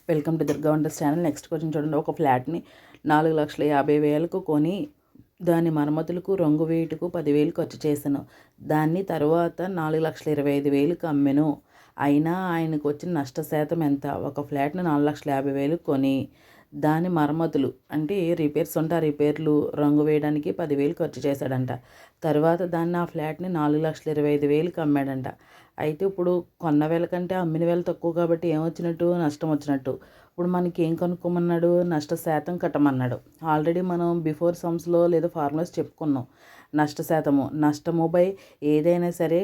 Welcome to Durga wonders channel. Next question చూడండి. ఒక ఫ్లాట్ని 4,50,000 కొని దాని మరమ్మతులకు రంగు వేయుటకు 10,000 ఖర్చు చేశాను. దాన్ని తర్వాత 4,25,000కి అమ్మెను. అయినా ఆయనకు వచ్చిన నష్ట శాతం ఎంత? ఒక ఫ్లాట్ని 4,50,000 కొని దాని మరమ్మతులు అంటే రిపేర్స్ ఉంటే ఆ రిపేర్లు రంగు వేయడానికి 10,000 ఖర్చు చేశాడంట. తర్వాత దాన్ని ఆ ఫ్లాట్ని 4,25,000కి అమ్మాడంట. అయితే ఇప్పుడు కొన్న వేల కంటే అమ్మిన వేల తక్కువ కాబట్టి ఏమొచ్చినట్టు? నష్టం వచ్చినట్టు. ఇప్పుడు మనకి ఏం కనుక్కోమన్నాడు? నష్ట శాతం కట్టమన్నాడు. ఆల్రెడీ మనం బిఫోర్ సమ్స్లో లేదా ఫార్ములాస్ చెప్పుకున్నాం. నష్ట శాతము, నష్టము బై ఏదైనా సరే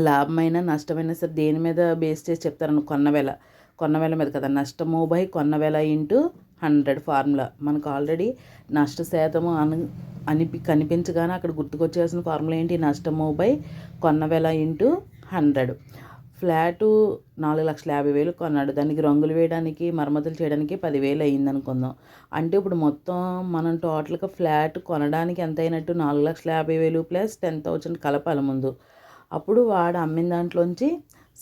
లాభమైనా నష్టమైనా సరే దేని మీద బేస్ చేసి చెప్తారని కొన్న వేల మీద కదా. నష్టము బై కొన్న వేల ఇంటూ 100 ఫార్ములా. మనకు ఆల్రెడీ నష్ట శాతము కనిపించగానే అక్కడ గుర్తుకొచ్చేసిన ఫార్ములా ఏంటి? నష్టము బై కొన్న వేల ఇంటూ 100. ఫ్లాటు 4,50,000 కొన్నాడు. దానికి రంగులు వేయడానికి మరమ్మతులు చేయడానికి 10,000 అయ్యింది అనుకుందాం. అంటే ఇప్పుడు మొత్తం మనం టోటల్గా ఫ్లాట్ కొనడానికి ఎంత అయినట్టు? 4,50,000 ప్లస్ 10,000 కలపాలి ముందు. అప్పుడు వాడు అమ్మిన దాంట్లోంచి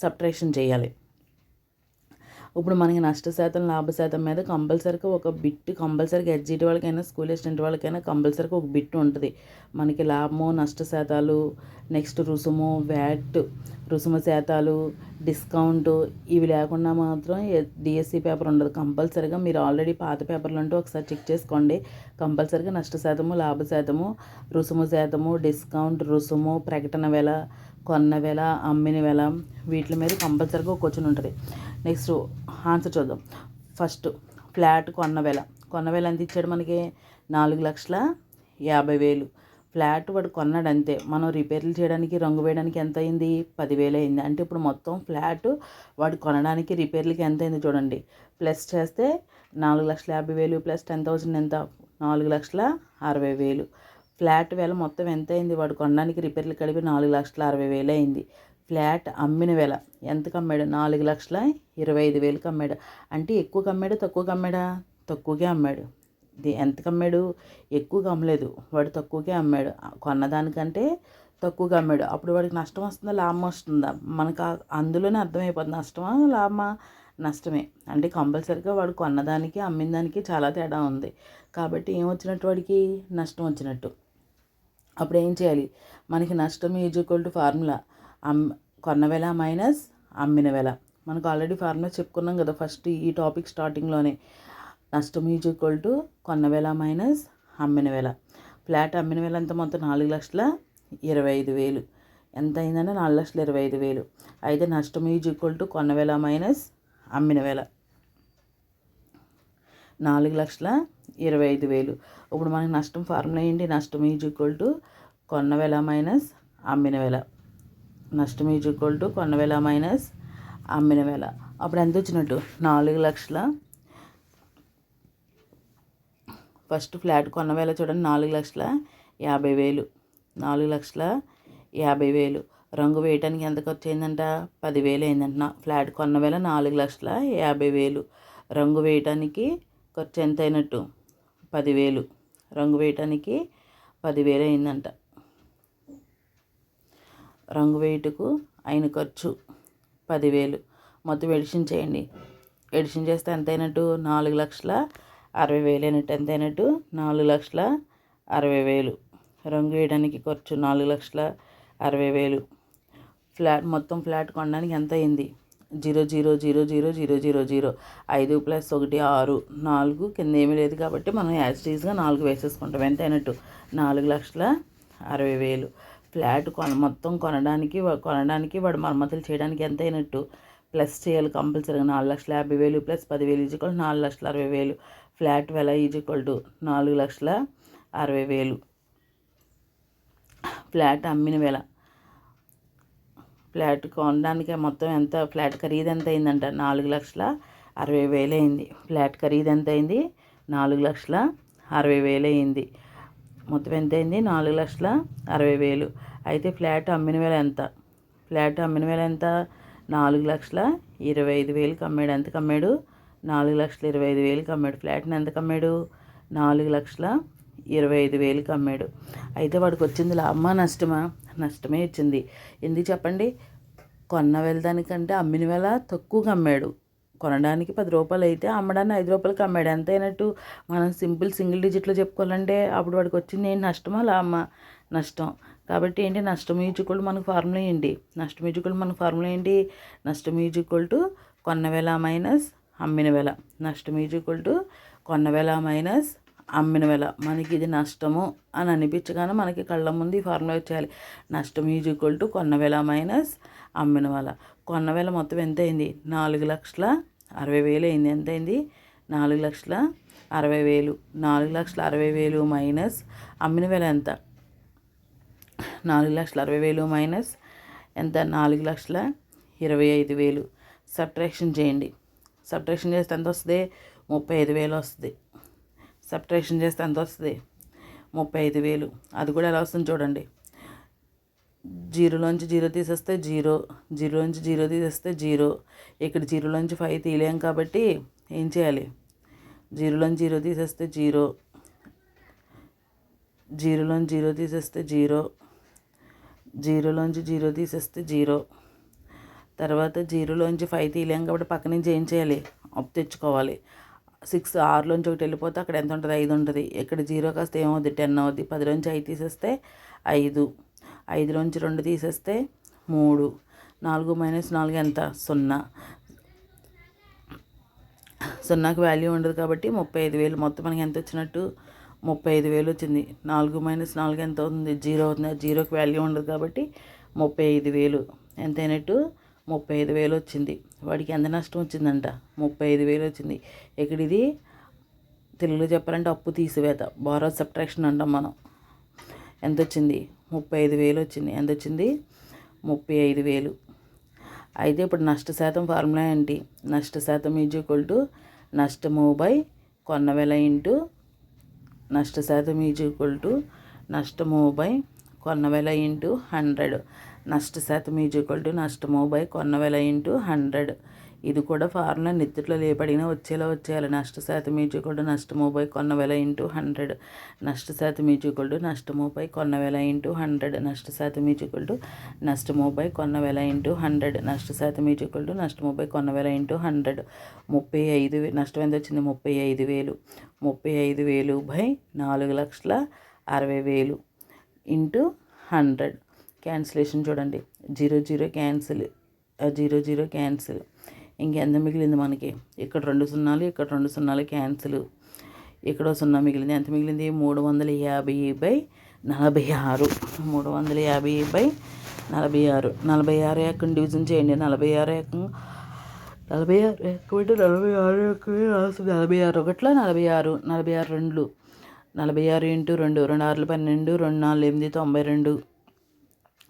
సబ్ట్రాక్షన్ చేయాలి. ఇప్పుడు మనకి నష్ట శాతం లాభ శాతం మీద కంపల్సరీగా ఒక బిట్ కంపల్సరీగా ఎడ్జిటి వాళ్ళకైనా స్కూల్ అసిస్టెంట్ వాళ్ళకైనా కంపల్సరీగా ఒక బిట్ ఉంటుంది. మనకి లాభము నష్ట శాతాలు, నెక్స్ట్ రుసుము, వ్యాట్, రుసుము శాతాలు, డిస్కౌంట్ ఇవి లేకుండా మాత్రం డిఎస్సి పేపర్ ఉండదు. కంపల్సరీగా మీరు ఆల్రెడీ పాత పేపర్లు అంటూ ఒకసారి చెక్ చేసుకోండి. కంపల్సరీగా నష్ట శాతము, లాభ శాతము, రుసుము శాతము, డిస్కౌంట్, రుసుము, ప్రకటన వేల, కొన్న వేల, అమ్మిన వేల వీటి మీద కంపల్సరీగా ఒక క్వశ్చన్ ఉంటుంది. నెక్స్ట్ ఆన్సర్ చూద్దాం. ఫస్ట్ ఫ్లాట్ కొన్న వేల ఎంత ఇచ్చాడు మనకి? 4,50,000. ఫ్లాట్ వాడు కొన్నాడు అంతే. మనం రిపేర్లు చేయడానికి రంగు వేయడానికి ఎంత అయింది? 10,000 అయింది. అంటే ఇప్పుడు మొత్తం ఫ్లాట్ వాడు కొనడానికి రిపేర్లకి ఎంత అయింది చూడండి. ప్లస్ చేస్తే 4,50,000 ప్లస్ 10,000 ఎంత? 4,60,000. ఫ్లాట్ వేల మొత్తం ఎంత అయింది? వాడు కొనడానికి రిపేర్లు కలిపి 4,60,000 అయింది. ఫ్లాట్ అమ్మిన వేల ఎంతకు అమ్మాడు? 4,25,000కి అమ్మాడు. అంటే ఎక్కువకి అమ్మాడు తక్కువకి అమ్మాడా? తక్కువకే అమ్మాడు. ఎంతకు అమ్మాడు? ఎక్కువగా అమ్మలేదు, వాడు తక్కువకే అమ్మాడు. కొన్నదానికంటే తక్కువగా అమ్మాడు. అప్పుడు వాడికి నష్టం వస్తుందా లాభం వస్తుందా? మనకు అందులోనే అర్థమైపోతుంది. నష్టమా లాభమా? నష్టమే. అంటే కంపల్సరీగా వాడు కొన్నదానికి అమ్మిన దానికి చాలా తేడా ఉంది. కాబట్టి ఏమొచ్చినట్టు? వాడికి నష్టం వచ్చినట్టు. అప్పుడు ఏం చేయాలి? మనకి నష్టం ఈజ్ ఈక్వల్ టు ఫార్ములా కొన్న వేల మైనస్ అమ్మిన వేల. మనకు ఆల్రెడీ ఫార్ములా చెప్పుకున్నాం కదా ఫస్ట్ ఈ టాపిక్ స్టార్టింగ్లోనే. నష్టం ఈజ్ ఈక్వల్ టు కొన్న వేల మైనస్ అమ్మిన వేల. ఫ్లాట్ అమ్మిన వేల ఎంత? మొత్తం 4,25,000. ఎంత అయిందంటే 4,25,000. అయితే నష్టం ఈజ్ ఈక్వల్ టు కొన్న వేల మైనస్ అమ్మిన వేల 4,25,000. ఇప్పుడు మనకి నష్టం ఫార్ములా ఏంటి? నష్టం ఈజ్ ఈక్వల్ టు కొన్న వేల మైనస్ అమ్మిన వేల. నష్టం ఈజ్ ఈక్వల్ టు కొన్న వేల మైనస్ అమ్మిన వేల. అప్పుడు ఎంత వచ్చినట్టు? 4,00,000. ఫస్ట్ ఫ్లాట్ కొన్న వేల చూడండి 4,50,000. 4,50,000. రంగు వేయటానికి ఎంత ఖర్చు అయిందంట? 10,000 అయిందంట. ఫ్లాట్ కొన్న వేల 4,50,000. రంగు వేయటానికి ఖర్చు ఎంత అయినట్టు? 10,000. రంగు వేయటానికి 10,000 అయిందంట. రంగు వేయుటకు అయిన ఖర్చు 10,000. మొత్తం ఎడిషన్ చేయండి. ఎడిషన్ చేస్తే ఎంత అయినట్టు? 4,60,000 అయినట్టు. ఎంత అయినట్టు? 4,60,000. రంగు వేయడానికి ఖర్చు 4,60,000. ఫ్లాట్ మొత్తం ఫ్లాట్ కొనడానికి ఎంత అయింది? 0,0,0,0,0,0,0. 5 + 1 6. 4 కింద ఏమీ లేదు కాబట్టి మనం యాజిటీస్గా 4 వేసేసుకుంటాం. ఎంత అయినట్టు? 4,60,000. ఫ్లాట్ మొత్తం కొనడానికి వాడు మరమ్మతులు చేయడానికి ఎంత అయినట్టు? ప్లస్ చేయాలి కంపల్సరీగా. 4,50,000 ప్లస్ 10,000 ఈజ్ ఈక్వల్ 4,60,000. ఫ్లాట్ వేల ఈజ్ ఈక్వల్ టు 4,60,000. ఫ్లాట్ అమ్మిన వేల. ఫ్లాట్ కొనడానికి మొత్తం ఎంత? ఫ్లాట్ ఖరీదు ఎంత అయిందంట? 4,60,000 అయింది. ఫ్లాట్ ఖరీదు ఎంత అయింది? 4,60,000 అయింది. మొత్తం ఎంత అయింది? 4,60,000. అయితే ఫ్లాట్ అమ్మిన వేల ఎంత? ఫ్లాట్ అమ్మిన వేల ఎంత? 4,25,000కి అమ్మాడు. ఎంతకు అమ్మాడు? 4,25,000కి అమ్మాడు. ఫ్లాట్ని ఎంతకు అమ్మాడు? 4,25,000కి అమ్మాడు. అయితే వాడికి వచ్చింది లాభమా నష్టమా? నష్టమే వచ్చింది. ఎందుకు చెప్పండి? కొన్న వేల దానికంటే అమ్మిన వేల తక్కువగా అమ్మాడు. కొనడానికి 10 రూపాయలు అయితే అమ్మడాన్ని 5 రూపాయలకి అమ్మాడు. ఎంత అయినట్టు? మనం సింగిల్ డిజిట్లో చెప్పుకోవాలంటే అప్పుడు వాడికి వచ్చింది ఏంటి? నష్టమా లాభమా? నష్టం. కాబట్టి ఏంటి? నష్టం ఈజ్వల్ మనకు ఫార్ములా ఏంటి? నష్టం ఈజ్వల్ మనకు ఫార్ములా ఏంటి? నష్టం ఈజ్వల్ టు కొన్న వెల మైనస్ అమ్మిన వెల. నష్టం ఈజ్వల్ టు కొన్న వెల మైనస్ అమ్మిన వెల. మనకి ఇది నష్టము అని అనిపించగానే మనకి కళ్ళ ముందు ఈ ఫార్ములా వచ్చేయాలి. నష్టం ఈజ్వల్ టు కొన్న వెల మైనస్ అమ్మిన వెల. కొన్న వెల మొత్తం ఎంత అయింది? 4,60,000 అయింది. ఎంత అయింది? 4,60,000. 4,60,000 మైనస్ అమ్మిన వెల ఎంత? 4,60,000 మైనస్ ఎంత? 4,25,000. సబ్ట్రాక్షన్ చేయండి. సబ్ట్రాక్షన్ చేస్తే ఎంత వస్తుంది? 35,000 వస్తుంది. సబ్ట్రాక్షన్ చేస్తే ఎంత వస్తుంది? 35,000. అది కూడా ఎలా వస్తుంది చూడండి. జీరోలోంచి జీరో తీసేస్తే జీరో, జీరోలోంచి జీరో తీసేస్తే జీరో. ఇక్కడ జీరోలోంచి 5 తీయలేం కాబట్టి ఏం చేయాలి? జీరోలోంచి జీరో తీసేస్తే జీరో, జీరోలోంచి జీరో తీసేస్తే జీరో, జీరోలోంచి జీరో తీసేస్తే జీరో. తర్వాత జీరోలోంచి 5 తీయలేం కాబట్టి పక్క నుంచి ఏం చేయాలి? అప్పు తెచ్చుకోవాలి. 6లోంచి ఒకటి వెళ్ళిపోతే అక్కడ ఎంత ఉంటుంది? 5 ఉంటుంది. ఇక్కడ జీరో కాస్త ఏమవుద్ది? 10 అవుద్ది. 10లోంచి 5 తీసేస్తే 5, 5లోంచి 2 తీసేస్తే 3. 4 మైనస్ 4 ఎంత? 0. 0కి వాల్యూ ఉండదు కాబట్టి 35,000. మొత్తం మనకి ఎంత వచ్చినట్టు? 35,000 వచ్చింది. 4 మైనస్ 4 ఎంత అవుతుంది? 0 అవుతుంది. జీరోకి వాల్యూ ఉండదు కాబట్టి 35,000. ఎంత అయినట్టు? 35,000 వచ్చింది. వాడికి ఎంత నష్టం వచ్చిందంట? 35,000 వచ్చింది. ఇక్కడ ఇది తెలుగులో చెప్పాలంటే అప్పు తీసివేత, బారో సబ్ట్రాక్షన్ అంటాం మనం. ఎంత వచ్చింది? 35,000 వచ్చింది. ఎంత వచ్చింది? 35,000. అయితే ఇప్పుడు నష్ట శాతం ఫార్ములా ఏంటి? నష్ట శాతం ఈజ్వల్ టు నష్టము బై కొన్న వెల ఇంటూ నష్ట శాతం ఈజ్వల్ టు నష్టము బై కొన్న వెల ఇంటూ 100. నష్ట శాతం ఈజ్వల్ టు నష్టము బై కొన్న వెల ఇంటూ 100. ఇది కూడా ఫార్ములా నిత్తిట్లో లేపడినా వచ్చేయాలి. నష్ట శాతం ఈజ్వల్ టు నష్టము బై కొన్న వెల ఇంటూ 100. నష్ట శాతం ఈజ్వల్ టు నష్టము బై కొన్న వెల ఇంటూ 100. నష్ట శాతం ఈజ్వల్ టు నష్టము బై కొన్న వెల ఇంటూ 100. నష్ట శాతం ఈజ్వల్ టు నష్టము బై కొన్న వెల ఇంటూ 100. 35,000. నష్టం ఎంత వచ్చింది? 35,000. 35,000 బై 4,60,000 ఇంటూ 100. క్యాన్సిలేషన్ చూడండి. 0 క్యాన్సిల్, 0 క్యాన్సిల్. ఇంకెంత మిగిలింది మనకి? ఇక్కడ 2 సున్నాలు, ఇక్కడ 2 సున్నాలు క్యాన్సిల్. ఇక్కడ 0 మిగిలింది. ఎంత మిగిలింది? 350/46. 350/46. 46 ఎక్కని డివిజన్ చేయండి. 46 ఎక్కం 46 ఎక్కమంటే 46 ఎక్కమే రాస్తుంది. 46 ఒకట్ల 46, 46 రెండులు, 46 ఇంటూ 2, 2 6 12, 2 4 8 92.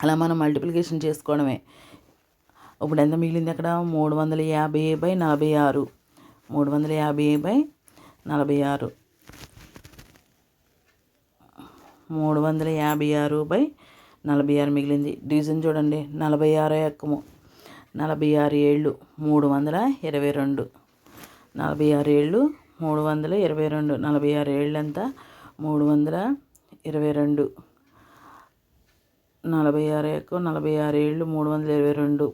అలా మనం మల్టిప్లికేషన్ చేసుకోవడమే. ఇప్పుడు ఎంత మిగిలింది అక్కడ? 350/46. 350/46. 356/46 మిగిలింది. డివిజన్ చూడండి. 46 ఎక్కము 46 ఏళ్ళు 322. 46 ఏళ్ళు 322. 46 ఏళ్ళు ఎంత? 322. 46 ఎక్కం 46 ఏళ్ళు 322.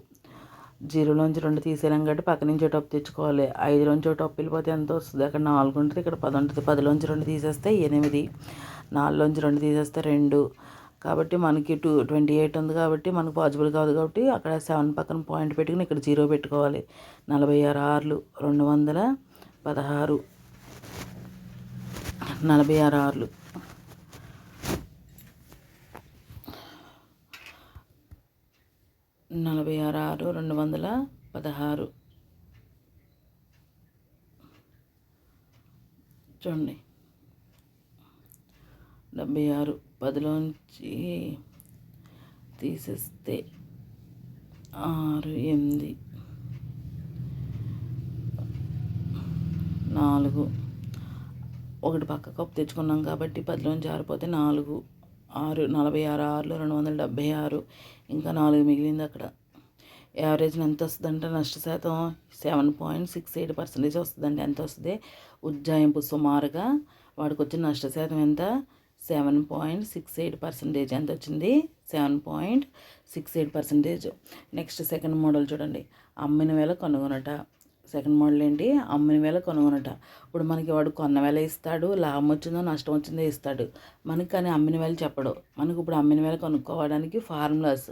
0లోంచి 2 తీసేయాలి కాబట్టి పక్క నుంచి ఒకటి అప్పు తెచ్చుకోవాలి. 5లోంచి ఒకటి అప్పు వెళ్ళిపోతే ఎంత వస్తుంది? అక్కడ 4 ఉంటుంది, ఇక్కడ 10 ఉంటుంది. 10లోంచి 2 తీసేస్తే 8. 4లోంచి 2 తీసేస్తే 2. కాబట్టి మనకి 28 ఉంది కాబట్టి మనకు పాజిబుల్ కాదు కాబట్టి అక్కడ 7 పక్కన పాయింట్ పెట్టుకుని ఇక్కడ 0 పెట్టుకోవాలి. 46 ఆర్లు 216. 46 ఆర్లు 216. చూడండి. 76. 10లోంచి తీసేస్తే 6, 8, 4. ఒకటి పక్క కప్పు తెచ్చుకున్నాం కాబట్టి 10లోంచి 6 పోతే 4, 6, 46 ఆర్లు 276. ఇంకా 4 మిగిలింది అక్కడ. యావరేజ్ని ఎంత వస్తుందంటే నష్ట శాతం 7.68% వస్తుందండి. ఎంత వస్తుంది? ఉజ్జాయింపు సుమారుగా వాడికి వచ్చిన నష్ట శాతం ఎంత? 7.68%. ఎంత వచ్చింది? 7.68%. నెక్స్ట్ సెకండ్ మోడల్ చూడండి. అమ్మిన వేళ కనుగొనట. సెకండ్ మోడల్ ఏంటి, అమ్మిన వేళ కొనుగొనుట. ఇప్పుడు మనకి వాడు కొన్న వేళ ఇస్తాడు, లాభం వచ్చిందో నష్టం వచ్చిందో ఇస్తాడు మనకి, కానీ అమ్మిన వేళ చెప్పడు మనకు. ఇప్పుడు అమ్మిన వేళ కొనుక్కోవడానికి ఫార్ములాస్,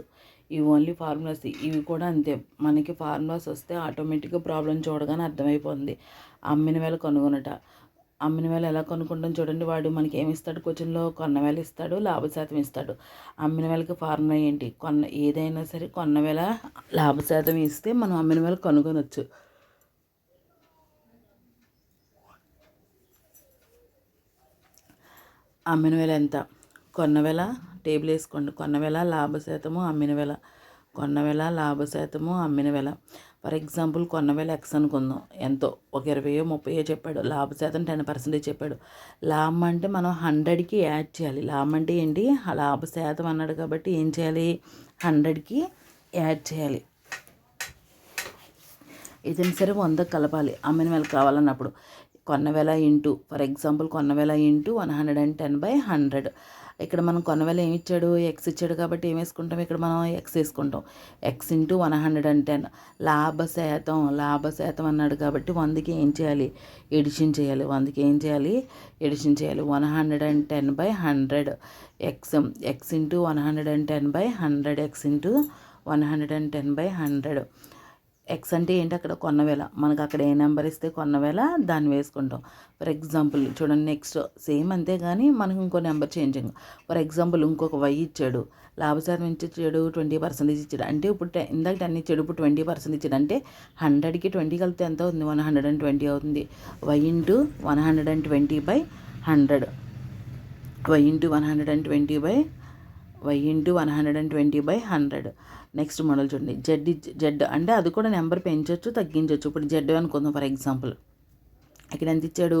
ఇవి ఓన్లీ ఫార్ములాస్. ఇవి కూడా అంతే, మనకి ఫార్ములాస్ వస్తే ఆటోమేటిక్గా ప్రాబ్లం చూడగానే అర్థమైపోతుంది. అమ్మిన వేళ కొనుగొనుట. అమ్మిన వేళ ఎలా కొనుక్కుంటాం చూడండి. వాడు మనకి ఏమి ఇస్తాడు, క్వశ్చన్లో కొన్న వేళ ఇస్తాడు, లాభశాతం ఇస్తాడు. అమ్మిన వేళకి ఫార్ములా ఏంటి, ఏదైనా సరే కొన్న వేళ లాభశాతం ఇస్తే మనం అమ్మిన వేళ కొనుక్కొనొచ్చు. అమ్మిన వేళ ఎంత, కొన్న వేళ టేబుల్ వేసుకోండి. కొన్న వేళ లాభశాతము, అమ్మిన వేళ. కొన్న వేళ లాభశాతము, అమ్మిన వేళ. ఫర్ ఎగ్జాంపుల్ కొన్న వేళ ఎక్స్ అనుకుందాం, ఎంతో ఒక 20 30 చెప్పాడు, లాభశాతం 10% చెప్పాడు. లాభం అంటే మనం 100కి యాడ్ చేయాలి. లాభం అంటే ఏంటి, లాభశాతం అన్నాడు కాబట్టి ఏం చేయాలి, 100కి యాడ్ చేయాలి. ఏదైనా సరే 100 కలపాలి అమ్మిన వేళ కావాలన్నప్పుడు. కొన్న వేళ ఇంటూ, ఫర్ ఎగ్జాంపుల్ కొన్న వేళ ఇంటూ 110/100. ఇక్కడ మనం కొన్న వేళ ఏమి ఇచ్చాడు, ఎక్స్ ఇచ్చాడు కాబట్టి ఏం వేసుకుంటాం, ఇక్కడ మనం ఎక్స్ వేసుకుంటాం. X into 110. లాభశాతం అన్నాడు కాబట్టి 100కి ఏం చేయాలి, ఎడిషన్ చేయాలి. 100కి ఏం చేయాలి, ఎడిషన్ చేయాలి. 110/100. X into 110/100. X into 110/100. X అంటే ఏంటి, అక్కడ కొన్న వేళ. మనకు అక్కడ ఏ నెంబర్ ఇస్తే కొన్న వేళ దాన్ని వేసుకుంటాం. ఫర్ ఎగ్జాంపుల్ చూడండి, నెక్స్ట్ సేమ్ అంతే కానీ మనకు ఇంకో నెంబర్ చేంజ్. ఫర్ ఎగ్జాంపుల్ ఇంకొక వై ఇచ్చాడు, లాభశాతం ఇచ్చాడు 20% ఇచ్చాడు. అంటే ఇప్పుడు ఇందాక 10 ఇచ్చాడు, ఇప్పుడు 20% ఇచ్చాడు. అంటే 100కి 20 కలిపితే ఎంత అవుతుంది, 120 అవుతుంది. Y into 120/100. Y into 120/100. Next model చూడండి, జెడ్ అంటే అది కూడా నెంబర్ పెంచవచ్చు తగ్గించవచ్చు. ఇప్పుడు జెడ్ అనుకుందాం. ఫర్ ఎగ్జాంపుల్ ఇక్కడ ఎంత ఇచ్చాడు,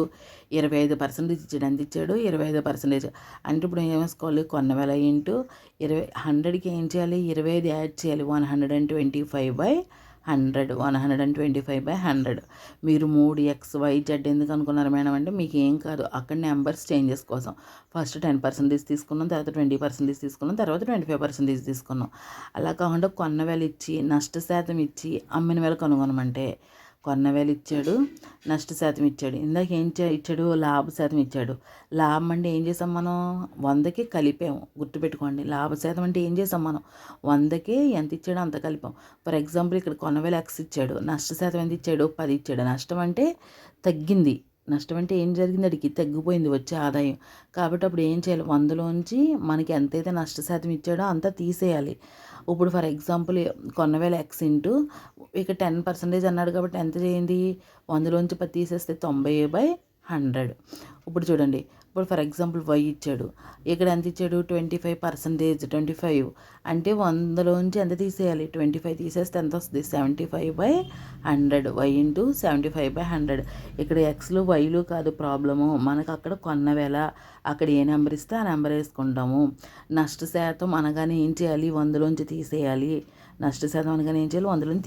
25% ఇచ్చాడు. ఎంత ఇచ్చాడు, 25%. అంటే ఇప్పుడు ఏం వేసుకోవాలి, కొన్న వేళ ఇంటూ 100కి ఏం చేయాలి, 25 యాడ్ చేయాలి. 125/100. మీరు 3XYZ ఎందుకు అనుకున్నారు మేడం అంటే, మీకు ఏం కాదు, అక్కడ నెంబర్స్ చేంజెస్ కోసం. ఫస్ట్ 10% తీసుకున్నాం, తర్వాత 20% తీసుకున్నాం, తర్వాత 25% తీసుకున్నాం. అలా కాకుండా కొన్న వేళ ఇచ్చి నష్టశాతం ఇచ్చి అమ్మిన వేళ కనుగొనమంటే, కొన్న వేళ ఇచ్చాడు, నష్టశాతం ఇచ్చాడు. ఇందాక ఏం ఇచ్చాడు, లాభశాతం ఇచ్చాడు. లాభం అంటే ఏం చేసాం మనం, 100కి కలిపాము. గుర్తుపెట్టుకోండి, లాభశాతం అంటే ఏం చేసాం మనం, 100కి ఎంత ఇచ్చాడో అంత కలిపాం. ఫర్ ఎగ్జాంపుల్ ఇక్కడ కొన్న వేళ ఎక్స్ ఇచ్చాడు, నష్టశాతం ఎంత ఇచ్చాడు, 10 ఇచ్చాడు. నష్టం అంటే తగ్గింది. నష్టం అంటే ఏం జరిగింది, అడిగి తగ్గిపోయింది వచ్చే ఆదాయం. కాబట్టి అప్పుడు ఏం చేయాలి, 100లోంచి మనకి ఎంతైతే నష్టశాతం ఇచ్చాడో అంతా తీసేయాలి. ఇప్పుడు ఫర్ ఎగ్జాంపుల్ కొన్న వేళ ఎక్స్ ఇంటూ ఇక 10% అన్నాడు కాబట్టి ఎంత చేయండి, 100లోంచి 10 తీసేస్తే 90/100. ఇప్పుడు చూడండి, ఇప్పుడు ఫర్ ఎగ్జాంపుల్ వై ఇచ్చాడు, ఇక్కడ ఎంత ఇచ్చాడు, 25%. 25 అంటే 100లోంచి ఎంత తీసేయాలి, 25 తీసేస్తే ఎంత వస్తుంది, 75/100. Y into 75/100. ఇక్కడ ఎక్స్లు వైలు కాదు ప్రాబ్లము, మనకు అక్కడ కొన్న వేళ, అక్కడ ఏ నెంబర్ ఇస్తే ఆ నెంబర్ వేసుకుంటాము. నష్టశాతం అనగానే ఏం చేయాలి, 100లోంచి తీసేయాలి. నష్టశాతం అనగానే ఏం చేయాలి, 100లోంచి